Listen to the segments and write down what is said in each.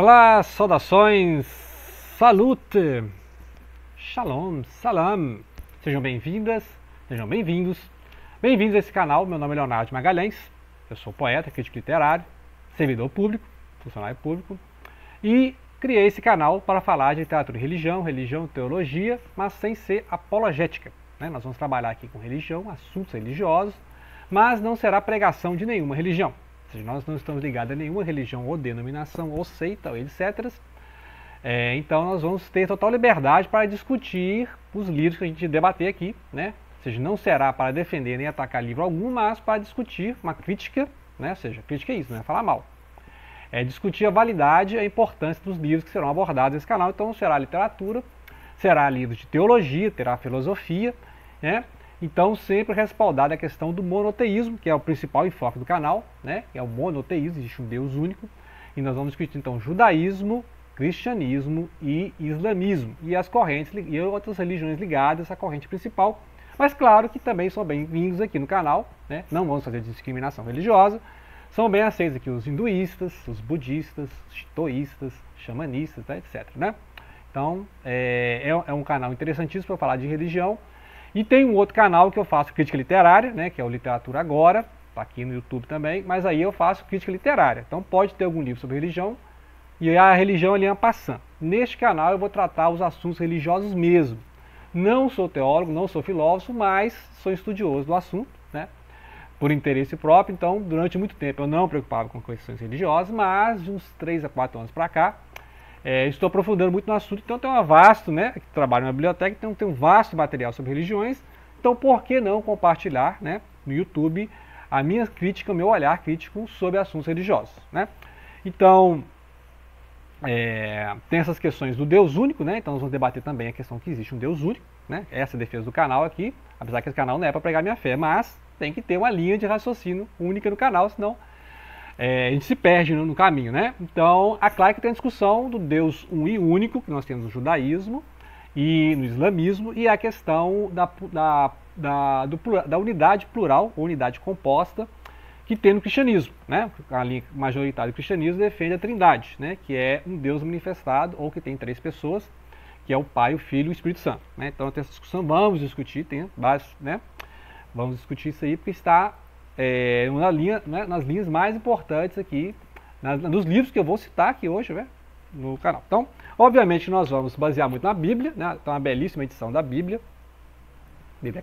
Olá, saudações, salute, shalom, salam. Sejam bem-vindas, sejam bem-vindos. Bem-vindos a esse canal. Meu nome é Leonardo Magalhães. Eu sou poeta, crítico literário, servidor público, funcionário público. E criei esse canal para falar de literatura e religião, religião e teologia, mas sem ser apologética. Nós vamos trabalhar aqui com religião, assuntos religiosos, mas não será pregação de nenhuma religião. Ou seja, nós não estamos ligados a nenhuma religião ou denominação ou seita, ou etc. Então nós vamos ter total liberdade para discutir os livros que a gente debater aqui, né? Ou seja, não será para defender nem atacar livro algum, mas para discutir uma crítica, né? Ou seja, crítica é isso, não é falar mal. É discutir a validade e a importância dos livros que serão abordados nesse canal. Então será literatura, será livros de teologia, terá filosofia, né? Então sempre respaldada a questão do monoteísmo, que é o principal enfoque do canal, né? É o monoteísmo, existe um Deus único. E nós vamos discutir então judaísmo, cristianismo e islamismo. E as correntes e outras religiões ligadas à corrente principal. Mas claro que também são bem-vindos aqui no canal, né? Não vamos fazer discriminação religiosa. São bem aceitos aqui os hinduístas, os budistas, os shintoístas, xamanistas, tá, etc. Né? Então é um canal interessantíssimo para falar de religião. E tem um outro canal que eu faço crítica literária, né, que é o Literatura Agora, está aqui no YouTube também, mas aí eu faço crítica literária. Então pode ter algum livro sobre religião, e a religião ali é uma passant. Neste canal eu vou tratar os assuntos religiosos mesmo. Não sou teólogo, não sou filósofo, mas sou estudioso do assunto, né, por interesse próprio. Então durante muito tempo eu não me preocupava com questões religiosas, mas de uns 3 a 4 anos para cá, estou aprofundando muito no assunto. Então tem uma vasto, né, trabalho na biblioteca, então tem um vasto material sobre religiões. Então por que não compartilhar, né, no YouTube a minha crítica, o meu olhar crítico sobre assuntos religiosos, né? Então tem essas questões do Deus único, né? Então nós vamos debater também a questão que existe um Deus único, né? Essa é a defesa do canal aqui, apesar que esse canal não é para pregar minha fé, mas tem que ter uma linha de raciocínio única no canal, senão a gente se perde no caminho, né? Então, claro que tem a discussão do Deus um e único, que nós temos no judaísmo e no islamismo, e a questão da unidade plural, ou unidade composta, que tem no cristianismo, né? A linha majoritária do cristianismo defende a trindade, né? Que é um Deus manifestado, ou que tem 3 pessoas, que é o Pai, o Filho e o Espírito Santo, né? Então, tem essa discussão, vamos discutir, tem vários, né? Vamos discutir isso aí, porque está nas linhas mais importantes aqui, nos livros que eu vou citar aqui hoje, né, no canal. Então, obviamente, nós vamos basear muito na Bíblia, né, então uma belíssima edição da Bíblia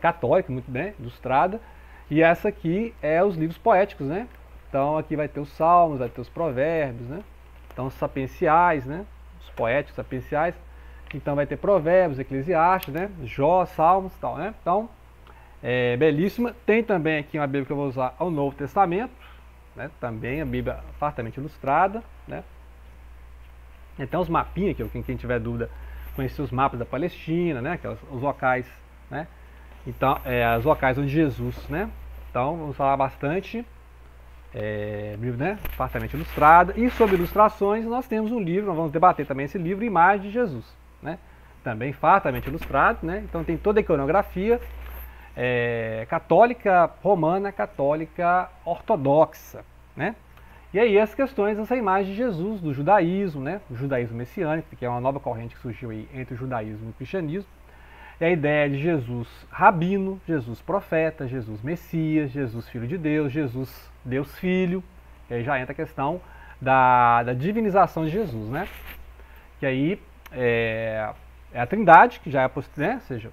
católica, muito bem ilustrada, e essa aqui é os livros poéticos, né? Então aqui vai ter os Salmos, vai ter os Provérbios, né? Então os sapienciais, né? Os poéticos sapienciais, então vai ter Provérbios, Eclesiastes, né? Jó, Salmos e tal, né? Então belíssima. Tem também aqui uma Bíblia que eu vou usar ao Novo Testamento, né? Também a Bíblia fartamente ilustrada, né? Então os mapinhas, que quem tiver dúvida, conhecer os mapas da Palestina, né? Os locais, né? Então, os locais onde Jesus, né? Então vamos falar bastante, Bíblia, né? Fartamente ilustrada. E sobre ilustrações nós temos um livro, nós vamos debater também esse livro, Imagem de Jesus, né? Também fartamente ilustrado, né? Então tem toda a iconografia, católica romana, católica ortodoxa, né? E aí as questões dessa imagem de Jesus, do judaísmo, né? O judaísmo messiânico, que é uma nova corrente que surgiu aí entre o judaísmo e o cristianismo. E a ideia de Jesus rabino, Jesus profeta, Jesus Messias, Jesus Filho de Deus, Jesus Deus Filho. E aí já entra a questão da divinização de Jesus, né? Que aí é a trindade, que já é, né? Ou seja,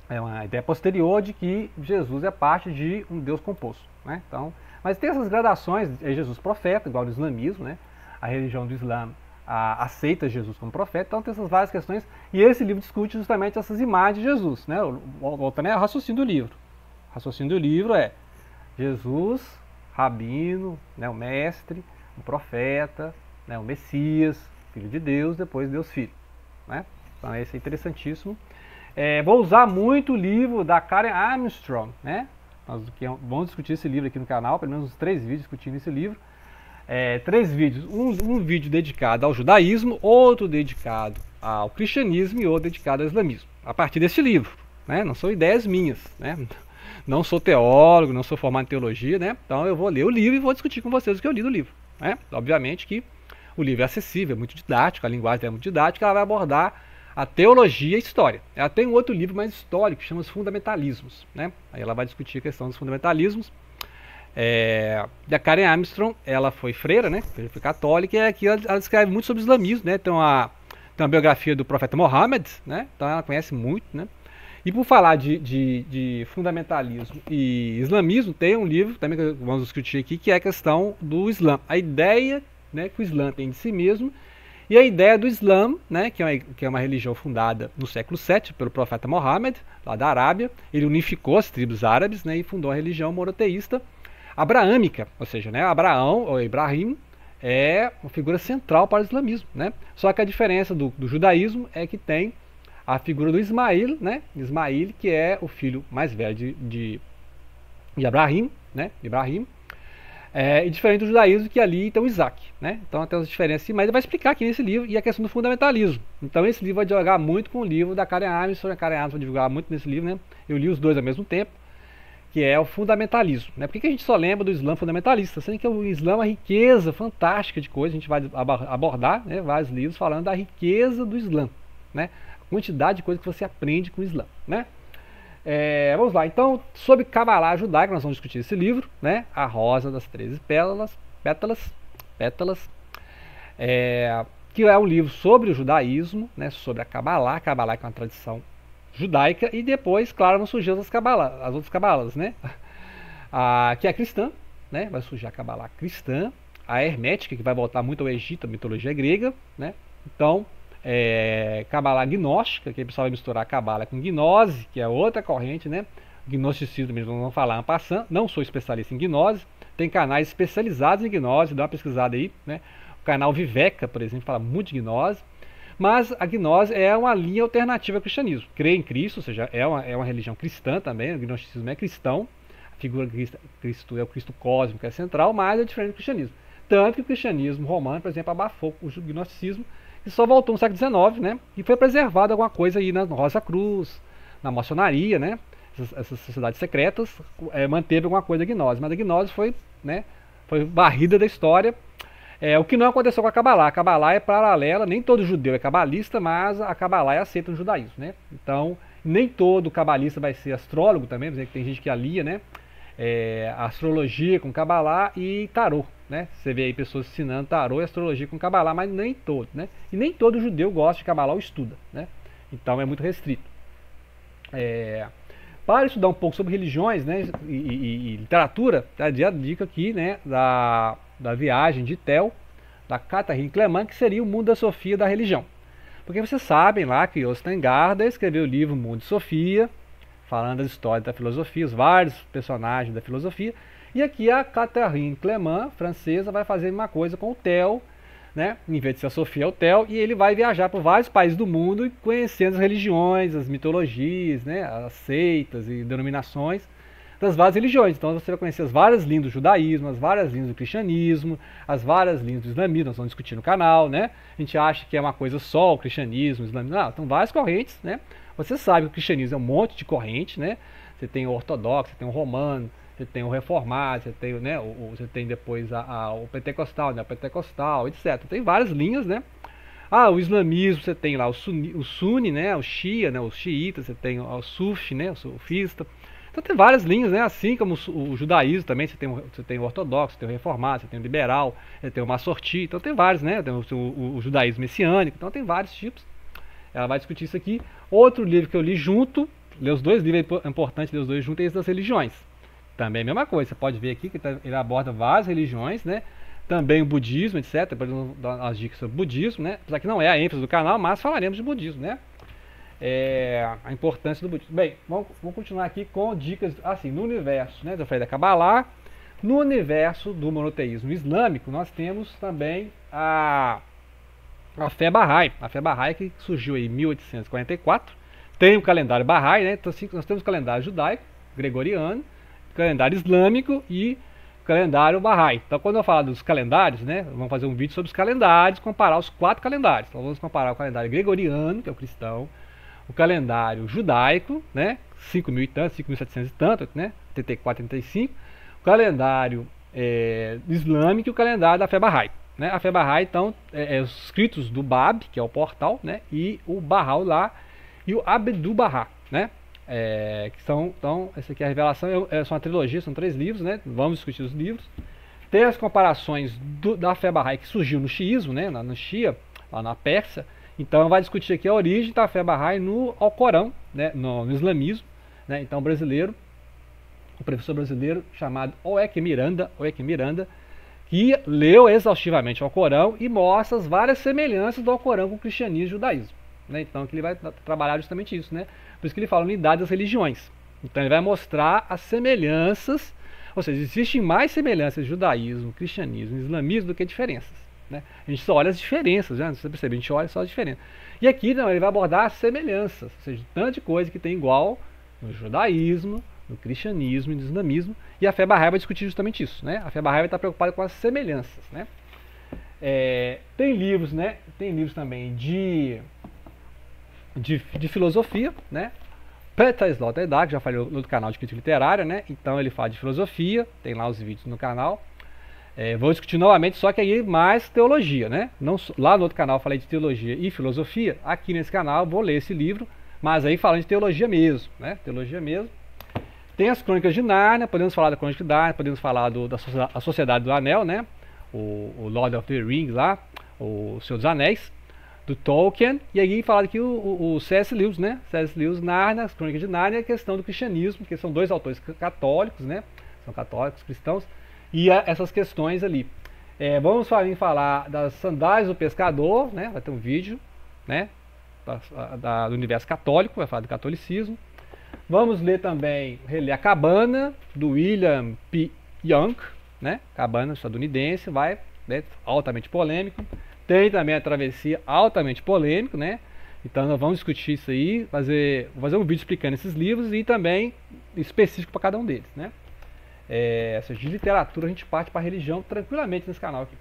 é uma ideia posterior de que Jesus é parte de um Deus composto, né? Então, mas tem essas gradações, Jesus profeta, igual no islamismo, né? A religião do Islã aceita Jesus como profeta, então tem essas várias questões, e esse livro discute justamente essas imagens de Jesus, né? Voltando ao raciocínio do livro. O raciocínio do livro é Jesus, rabino, né? O mestre, o profeta, né? O Messias, Filho de Deus, depois Deus Filho, né? Então esse é interessantíssimo. Vou usar muito o livro da Karen Armstrong, né? Nós vamos discutir esse livro aqui no canal, pelo menos uns 3 vídeos discutindo esse livro. 3 vídeos, um vídeo dedicado ao judaísmo, outro dedicado ao cristianismo e outro dedicado ao islamismo. A partir desse livro, né? Não são ideias minhas, né? Não sou teólogo, não sou formado em teologia, né? Então eu vou ler o livro e vou discutir com vocês o que eu li do livro, né? Obviamente que O livro é acessível, é muito didático, a linguagem é muito didática, ela vai abordar a teologia e a história. Ela tem um outro livro mais histórico, que chama Os Fundamentalismos, né? Aí ela vai discutir a questão dos fundamentalismos. E a Karen Armstrong, ela foi freira, né? Foi católica, e aqui ela escreve muito sobre o islamismo, né? Tem uma biografia do profeta Mohammed, né? Então ela conhece muito, né? E por falar de fundamentalismo e islamismo, tem um livro também que vamos discutir aqui, que é a questão do Islã. A ideia, né, que o Islã tem de si mesmo, e a ideia do Islã, né, que é uma religião fundada no século VII pelo profeta Mohammed, lá da Arábia. Ele unificou as tribos árabes, né, e fundou a religião monoteísta abraâmica, ou seja, né, Abraão, ou Ibrahim, é uma figura central para o islamismo, né? Só que a diferença do judaísmo é que tem a figura do Ismail, né? Ismail, que é o filho mais velho de Abraham, né? Ibrahim. E diferente do judaísmo, que ali tem o Isaac, né? Então tem as diferenças, mas ele vai explicar aqui nesse livro, e a questão do fundamentalismo. Então esse livro vai dialogar muito com o livro da Karen Armstrong. A Karen Armstrong vai divulgar muito nesse livro, né? Eu li os dois ao mesmo tempo, que é o fundamentalismo, né? Por que a gente só lembra do Islã fundamentalista? Sendo que o Islã é uma riqueza fantástica de coisas. A gente vai abordar, né, vários livros falando da riqueza do Islã, né? A quantidade de coisas que você aprende com o Islã, né? Vamos lá, então, sobre Cabalá judaica, nós vamos discutir esse livro, né? A Rosa das 13 Pétalas, que é um livro sobre o judaísmo, né? Sobre a Cabalá que é uma tradição judaica, e depois, claro, vão surgir as outras cabalas, né? Que é cristã, né? Vai surgir a Cabalá cristã, a hermética, que vai voltar muito ao Egito, a mitologia grega, né? Então, Cabalá gnóstica, que o pessoal vai misturar a Cabala com gnose, que é outra corrente, né? Gnosticismo mesmo, vamos falar en passant. Não sou especialista em gnose, tem canais especializados em gnose, dá uma pesquisada aí, né? O canal Viveca, por exemplo, fala muito de gnose. Mas a gnose é uma linha alternativa ao cristianismo. Crê em Cristo, ou seja, é uma religião cristã também. O gnosticismo é cristão. A figura de Cristo é o Cristo cósmico, que é central, mas é diferente do cristianismo. Tanto que o cristianismo romano, por exemplo, abafou o gnosticismo e só voltou no século XIX, né? E foi preservado alguma coisa aí na Rosa Cruz, na maçonaria, né? Essas sociedades secretas manteve alguma coisa da gnose. Mas a gnose foi, né, foi varrida da história. O que não aconteceu com a Cabalá. A Cabalá é paralela, nem todo judeu é cabalista, mas a Cabalá é aceita no judaísmo, né? Então, nem todo cabalista vai ser astrólogo também, por exemplo, tem gente que alia, né? A astrologia com Cabalá e tarô, né? Você vê aí pessoas ensinando tarô e astrologia com Cabalá, mas nem todo, né? E nem todo judeu gosta de Cabalá ou estuda, né? Então é muito restrito. Para estudar um pouco sobre religiões, né, e literatura, a dica aqui, né, da viagem de Tel, da Catherine Clement, que seria o Mundo da Sofia da religião. Porque vocês sabem lá que Ostengarda escreveu o livro Mundo de Sofia, falando das histórias da filosofia, os vários personagens da filosofia. E aqui a Catherine Clement, francesa, vai fazer uma coisa com o Tel, né? Em vez de ser a Sofia, é o Tel, e ele vai viajar por vários países do mundo e conhecendo as religiões, as mitologias, né? As seitas e denominações das várias religiões. Então você vai conhecer as várias linhas do judaísmo, as várias linhas do cristianismo, as várias linhas do islamismo. Nós vamos discutir no canal, né? A gente acha que é uma coisa só o cristianismo, o islamismo. Não, são várias correntes, né? Você sabe que o cristianismo é um monte de corrente, né? Você tem o ortodoxo, você tem o romano, você tem o reformado, você tem, né, você tem depois o pentecostal, né, o pentecostal, etc. Tem várias linhas, né? O islamismo, você tem lá o sunni, né, o shia, né, os xiitas, você tem o sufi, né, o sufista. Então tem várias linhas, né? Assim como o judaísmo também, você tem o ortodoxo, você tem o reformado, você tem o liberal, você tem o massorti, então tem vários, né? Tem o judaísmo messiânico, então tem vários tipos. Ela vai discutir isso aqui. Outro livro que eu li junto, ler os dois livros, é importante ler os dois juntos, é esse das religiões. Também é a mesma coisa, você pode ver aqui que ele aborda várias religiões, né? Também o budismo, etc. Depois eu vou dar umas dicas sobre o budismo, né? Apesar que não é a ênfase do canal, mas falaremos de budismo, né? A importância do budismo. Bem, vamos continuar aqui com dicas, assim, no universo, né? Eu falei da Cabalá. No universo do monoteísmo islâmico, nós temos também a fé Bahá'í. A fé Bahá'í que surgiu em 1844. Tem o calendário Bahá'í, né? Então, assim, nós temos o calendário judaico, gregoriano, calendário islâmico e calendário Bahá'í. Então, quando eu falar dos calendários, né, vamos fazer um vídeo sobre os calendários, comparar os 4 calendários. Então, vamos comparar o calendário gregoriano, que é o cristão, o calendário judaico, né, 5.000 e tanto, 5.700 e tanto, né, 84, 35, o calendário islâmico e o calendário da fé Bahá'í. né? A fé Bahá'í, então, os escritos do Bab, que é o portal, né? E o Bahá'u'lláh e o Abdu'l-Bahá, né? Que são, então, essa aqui é a revelação, são uma trilogia, são 3 livros, né? Vamos discutir os livros. Tem as comparações da fé Bahá'í que surgiu no xiismo, né? No Shia, lá na Pérsia. Então vai discutir aqui a origem da fé Bahá'í no Alcorão, né? No islamismo, né? Então o professor brasileiro chamado Oek Miranda, que leu exaustivamente o Alcorão e mostra as várias semelhanças do Alcorão com o cristianismo e o judaísmo, né? Então que ele vai trabalhar justamente isso, né? Por isso que ele fala unidade das religiões. Então ele vai mostrar as semelhanças, ou seja, existem mais semelhanças de judaísmo, cristianismo e islamismo do que diferenças, né? A gente só olha as diferenças, né? Você percebe, a gente olha só as diferenças. E aqui não, ele vai abordar as semelhanças, ou seja, tanto de coisa que tem igual no judaísmo, no cristianismo e no islamismo, e a fé Bahá'í vai discutir justamente isso, né? A fé Bahá'í vai estar preocupada com as semelhanças, né? Tem livros, né? Tem livros também de filosofia, né? Peter Sloterdijk, já falei no canal de crítica literária, né? Então ele fala de filosofia, tem lá os vídeos no canal. Vou discutir novamente, só que aí mais teologia, né? Não, lá no outro canal eu falei de teologia e filosofia, aqui nesse canal eu vou ler esse livro, mas aí falando de teologia mesmo, né? Teologia mesmo. Tem as Crônicas de Nárnia, podemos falar da Crônica de Nárnia, podemos falar da Sociedade do Anel, né? O Lord of the Rings lá, o Senhor dos Anéis, do Tolkien, e aí falar aqui o C.S. Lewis, né? C.S. Lewis, Nárnia, as Crônicas de Nárnia, a questão do cristianismo, que são 2 autores católicos, né? São católicos, cristãos, e essas questões ali. Vamos falar das Sandálias do Pescador, né? Vai ter um vídeo, né? Do universo católico, vai falar do catolicismo. Vamos ler também, reler a Cabana, do William P. Young, né? Cabana estadunidense, né? Altamente polêmico. Tem também a Travessia, altamente polêmico, né? Então nós vamos discutir isso aí, vou fazer um vídeo explicando esses livros e também específico para cada um deles, né? Seja, de literatura a gente parte para a religião tranquilamente nesse canal aqui.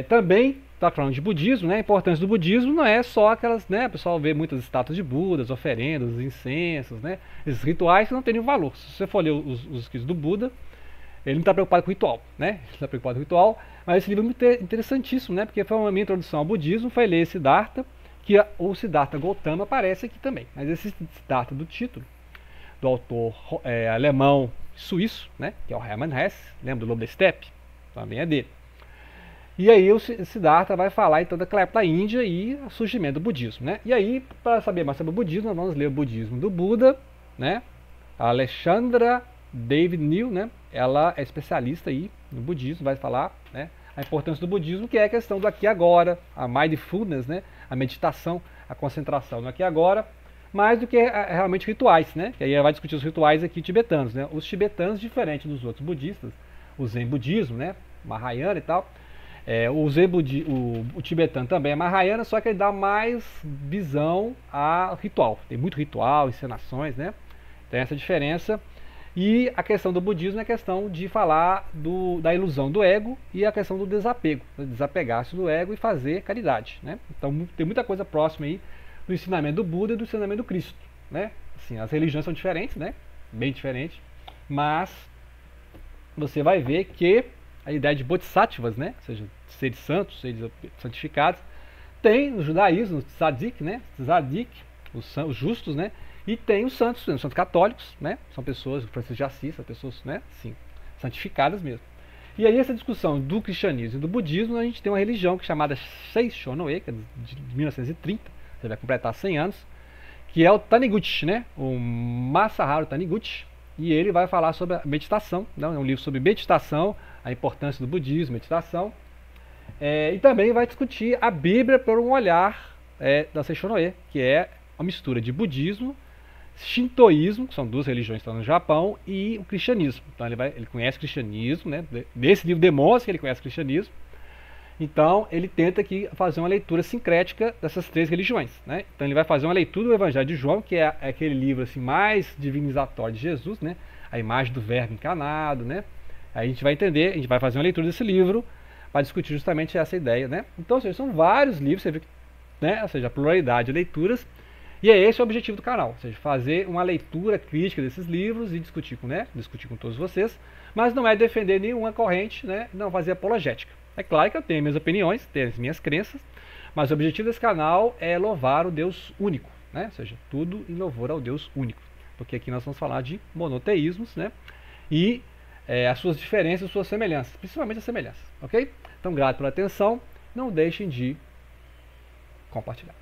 Também está falando de budismo, né? A importância do budismo não é só aquelas, né? O pessoal vê muitas estátuas de Budas, oferendas, incensos, né? Esses rituais que não têm nenhum valor. Se você for ler os escritos do Buda, ele não está preocupado com o ritual, né? Ele está preocupado com o ritual, mas esse livro é muito interessantíssimo, né? Porque foi uma minha introdução ao budismo, foi ler Siddhartha, que o Siddhartha Gautama aparece aqui também. Mas esse Siddhartha do título, do autor alemão suíço, né? Que é o Hermann Hesse, lembra do Lobo da Steppe? Também é dele. E aí o Siddhartha vai falar então da Índia e o surgimento do budismo, né? E aí, para saber mais sobre o budismo, nós vamos ler o budismo do Buda, né? A Alexandra David Neal, né? Ela é especialista aí no budismo, vai falar, né? A importância do budismo, que é a questão do aqui e agora, a mindfulness, né? A meditação, a concentração no aqui e agora, mais do que realmente rituais, né? Que aí vai discutir os rituais aqui tibetanos, né? Os tibetanos, diferente dos outros budistas, o Zen budismo, né? Mahayana e tal. O tibetano também é Mahayana, só que ele dá mais visão a ritual. Tem muito ritual, encenações, né? Tem essa diferença. E a questão do budismo é a questão de falar da ilusão do ego e a questão do desapego, desapegar-se do ego e fazer caridade, né? Então tem muita coisa próxima aí do ensinamento do Buda e do ensinamento do Cristo, né? Assim, as religiões são diferentes, né? Bem diferentes, mas você vai ver que a ideia de bodhisattvas, né? Ou seja, seres santos, seres santificados, tem no judaísmo, os tzadik, né? Tzadik, os justos, né? E tem os santos católicos, né? São pessoas, Francisco de Assis, são pessoas, né? Sim, santificadas mesmo. E aí essa discussão do cristianismo e do budismo, a gente tem uma religião que é chamada Seishonoe, que é de 1930, você vai completar 100 anos, que é o Taniguchi, né? O Masaharu Taniguchi, e ele vai falar sobre a meditação, né? É um livro sobre meditação, a importância do budismo, meditação, e também vai discutir a Bíblia por um olhar da Seishonoe, que é a mistura de budismo, shintoísmo, que são 2 religiões que estão no Japão, e o cristianismo. Então ele conhece o cristianismo, né? Nesse livro demonstra que ele conhece o cristianismo. Então ele tenta aqui fazer uma leitura sincrética dessas 3 religiões, né? Então ele vai fazer uma leitura do Evangelho de João, que é aquele livro assim mais divinizatório de Jesus, né? A imagem do verbo encarnado, né? Aí a gente vai entender, a gente vai fazer uma leitura desse livro para discutir justamente essa ideia, né? Então, ou seja, são vários livros, você vê, né? Ou seja, a pluralidade de leituras. E é esse o objetivo do canal, ou seja, fazer uma leitura crítica desses livros e discutir com todos vocês, mas não é defender nenhuma corrente, né? Não fazer apologética, É claro que eu tenho minhas opiniões, tenho as minhas crenças, mas o objetivo desse canal é louvar o Deus único, né? Ou seja, tudo em louvor ao Deus único. Porque aqui nós vamos falar de monoteísmos, né? E as suas diferenças, as suas semelhanças, principalmente as semelhanças, ok? Então, grato pela atenção, não deixem de compartilhar.